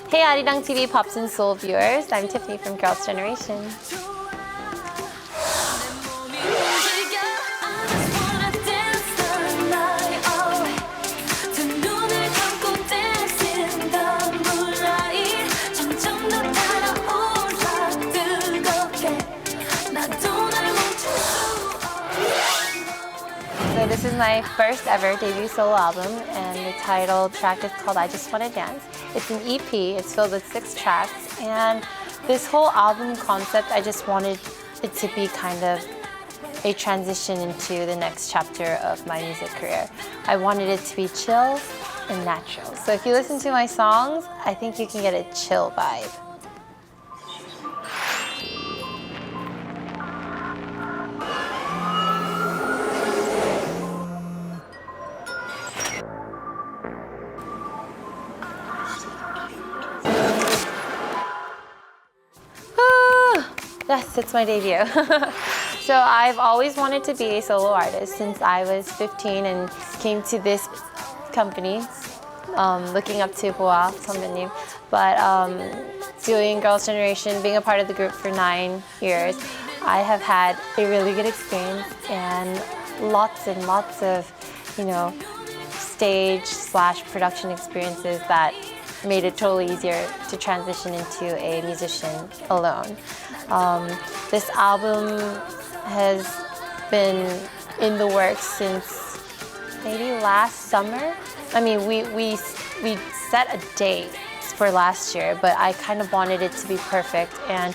Hey Arirang TV Pops and Soul viewers, I'm Tiffany from Girls' Generation. So this is my first ever debut solo album, and the title track is called I Just Wanna Dance. It's an EP, it's filled with 6 tracks, and this whole album concept, I just wanted it to be kind of a transition into the next chapter of my music career. I wanted it to be chill and natural. So if you listen to my songs, I think you can get a chill vibe. Yes, it's my debut. So I've always wanted to be a solo artist since I was 15 and came to this company, looking up to Boa 선배님. But doing Girls' Generation, being a part of the group for 9 years, I have had a really good experience and lots and lots of, stage/production experiences that made it totally easier to transition into a musician alone. This album has been in the works since maybe last summer. I mean, we set a date for last year, but I kind of wanted it to be perfect, and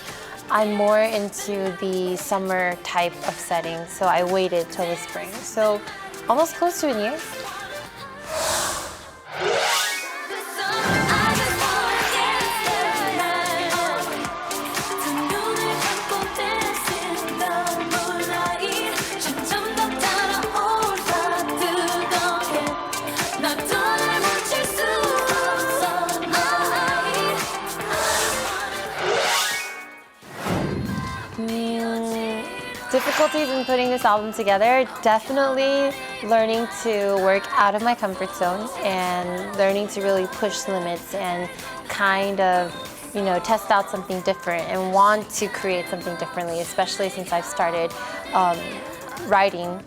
I'm more into the summer type of setting, so I waited till the spring. So almost close to a year. Difficulties in putting this album together, definitely learning to work out of my comfort zone and learning to really push limits and kind of, test out something different and want to create something differently, especially since I've started writing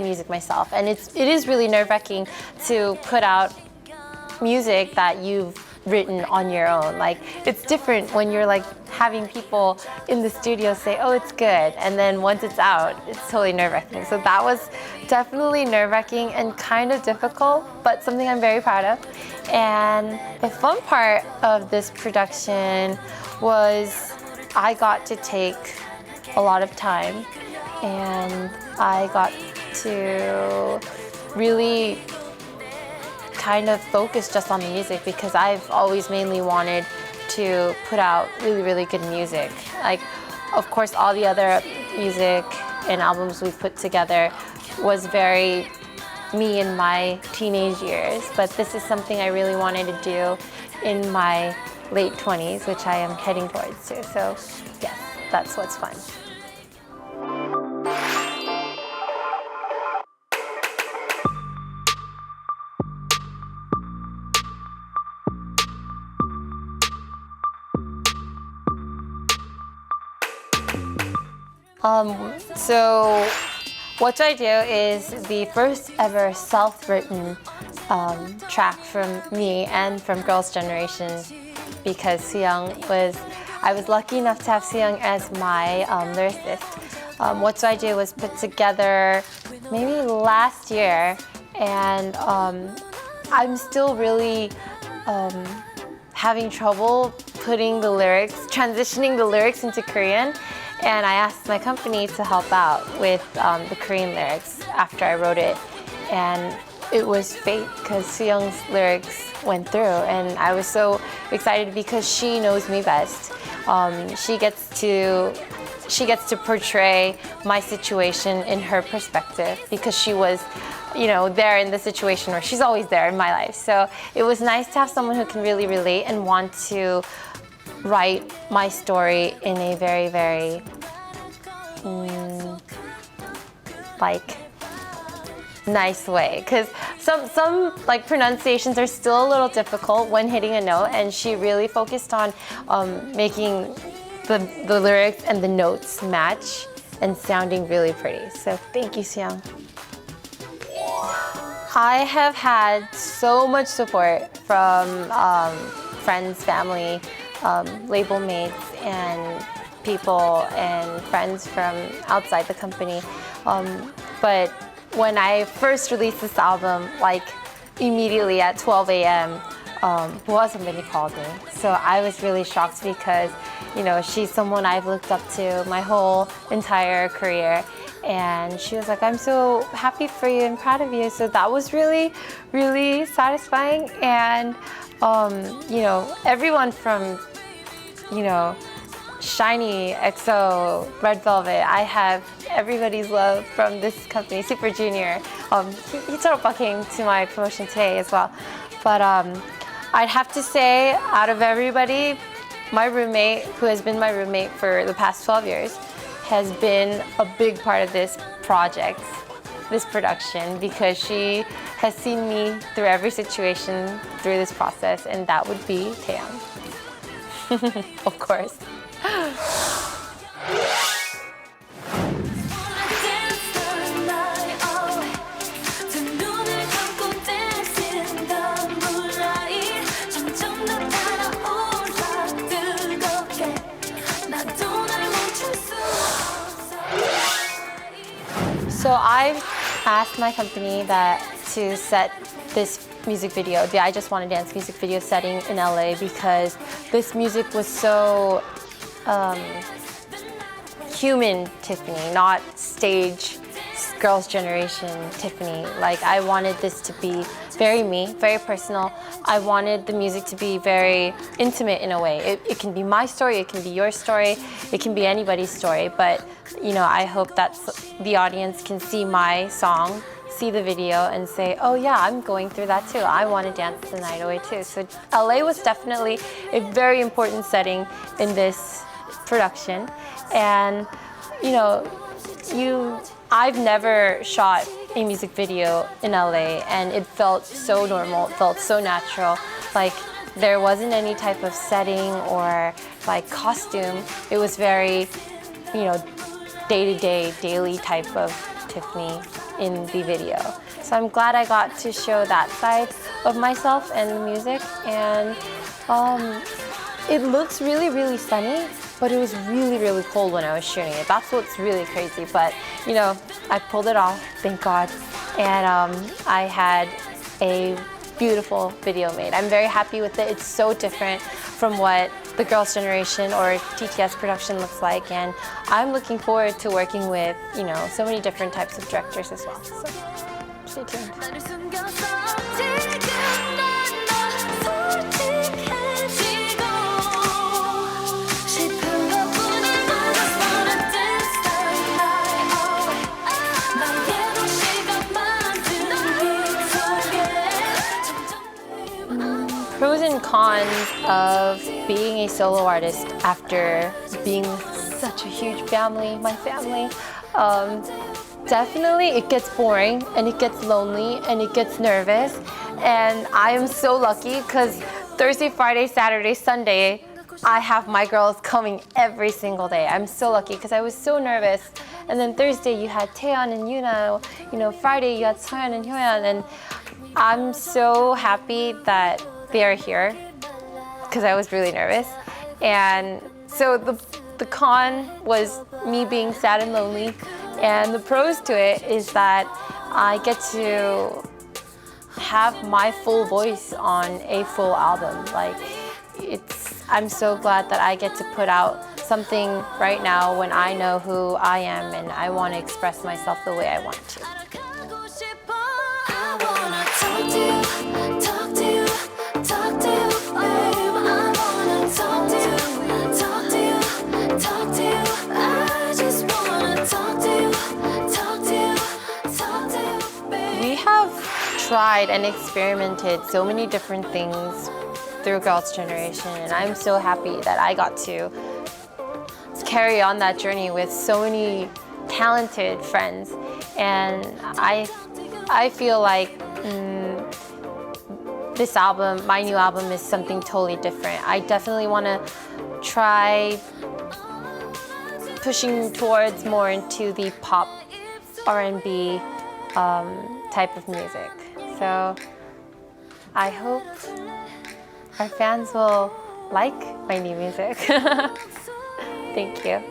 music myself. And it is really nerve-wracking to put out music that you've written on your own. Like, it's different when you're like having people in the studio say, oh, it's good, and then once it's out, it's totally nerve-wracking. So that was definitely nerve-wracking and kind of difficult, but something I'm very proud of. And the fun part of this production was I got to take a lot of time, and I got to really kind of focus just on the music, because I've always mainly wanted to put out really, really good music. Like, of course, all the other music and albums we've put together was very me in my teenage years, but this is something I really wanted to do in my late 20s, which I am heading towards too. So yes, that's what's fun. So what I do is the first ever self-written track from me and from Girls' Generation, because I was lucky enough to have Seoung as my lyricist. What I did was put together maybe last year, and I'm still really having trouble transitioning the lyrics into Korean. And I asked my company to help out with the Korean lyrics after I wrote it. And it was fate, because Seoung's lyrics went through, and I was so excited because she knows me best. She gets to portray my situation in her perspective, because she was, there in the situation where she's always there in my life. So it was nice to have someone who can really relate and want to write my story in a very, very nice way. Because some like pronunciations are still a little difficult when hitting a note, and she really focused on making the lyrics and the notes match and sounding really pretty. So thank you, Seong. I have had so much support from friends, family, label mates, and people and friends from outside the company. But when I first released this album, like immediately at 12 a.m., Boa 선배님 called me. So I was really shocked because, you know, she's someone I've looked up to my whole entire career. And she was like, I'm so happy for you and proud of you. So that was really, really satisfying. And, you know, everyone from, you know, Shiny, EXO, Red Velvet, I have everybody's love from this company, Super Junior. Hichar oppa came to my promotion today as well. But I'd have to say, out of everybody, my roommate, who has been my roommate for the past 12 years, has been a big part of this project, this production, because she has seen me through every situation through this process, and that would be Taeyang. Of course. So I've asked my company to set this music video, the I Just Wanna Dance music video setting in LA, because this music was so human Tiffany, not stage girls' generation Tiffany. Like, I wanted this to be very me, very personal. I wanted the music to be very intimate in a way. It can be my story, it can be your story, it can be anybody's story, but you know, I hope that the audience can see my song, see the video, and say, oh yeah, I'm going through that too. I want to dance the night away too. So LA was definitely a very important setting in this production. And you know, I've never shot a music video in LA, and it felt so normal, it felt so natural. Like, there wasn't any type of setting or like costume. It was very, you know, day-to-day, daily type of Tiffany in the video. So I'm glad I got to show that side of myself and the music. And it looks really, really sunny, but it was really, really cold when I was shooting it. That's what's really crazy. But you know, I pulled it off, thank God. And I had a beautiful video made. I'm very happy with it. It's so different from what the Girls' Generation or TTS production looks like, and I'm looking forward to working with, you know, so many different types of directors as well. So stay tuned. Pros and cons of being a solo artist after being such a huge family, my family. Definitely it gets boring and it gets lonely and it gets nervous. And I am so lucky because Thursday, Friday, Saturday, Sunday, I have my girls coming every single day. I'm so lucky because I was so nervous. And then Thursday you had Taeyeon and Yuna, you know, Friday you had Soyeon and Hyoyeon, and I'm so happy that they are here because I was really nervous. And so the con was me being sad and lonely, and the pros to it is that I get to have my full voice on a full album. Like, I'm so glad that I get to put out something right now when I know who I am and I want to express myself the way I want to. We have tried and experimented so many different things through Girls' Generation, and I'm so happy that I got to carry on that journey with so many talented friends. And I feel like this album, my new album, is something totally different. I definitely want to try pushing towards more into the pop R&B type of music. So I hope our fans will like my new music. Thank you.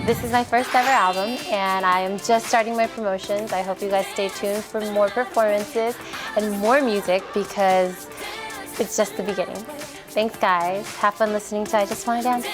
This is my first ever album, and I am just starting my promotions. I hope you guys stay tuned for more performances and more music, because it's just the beginning. Thanks guys. Have fun listening to I Just Wanna Dance.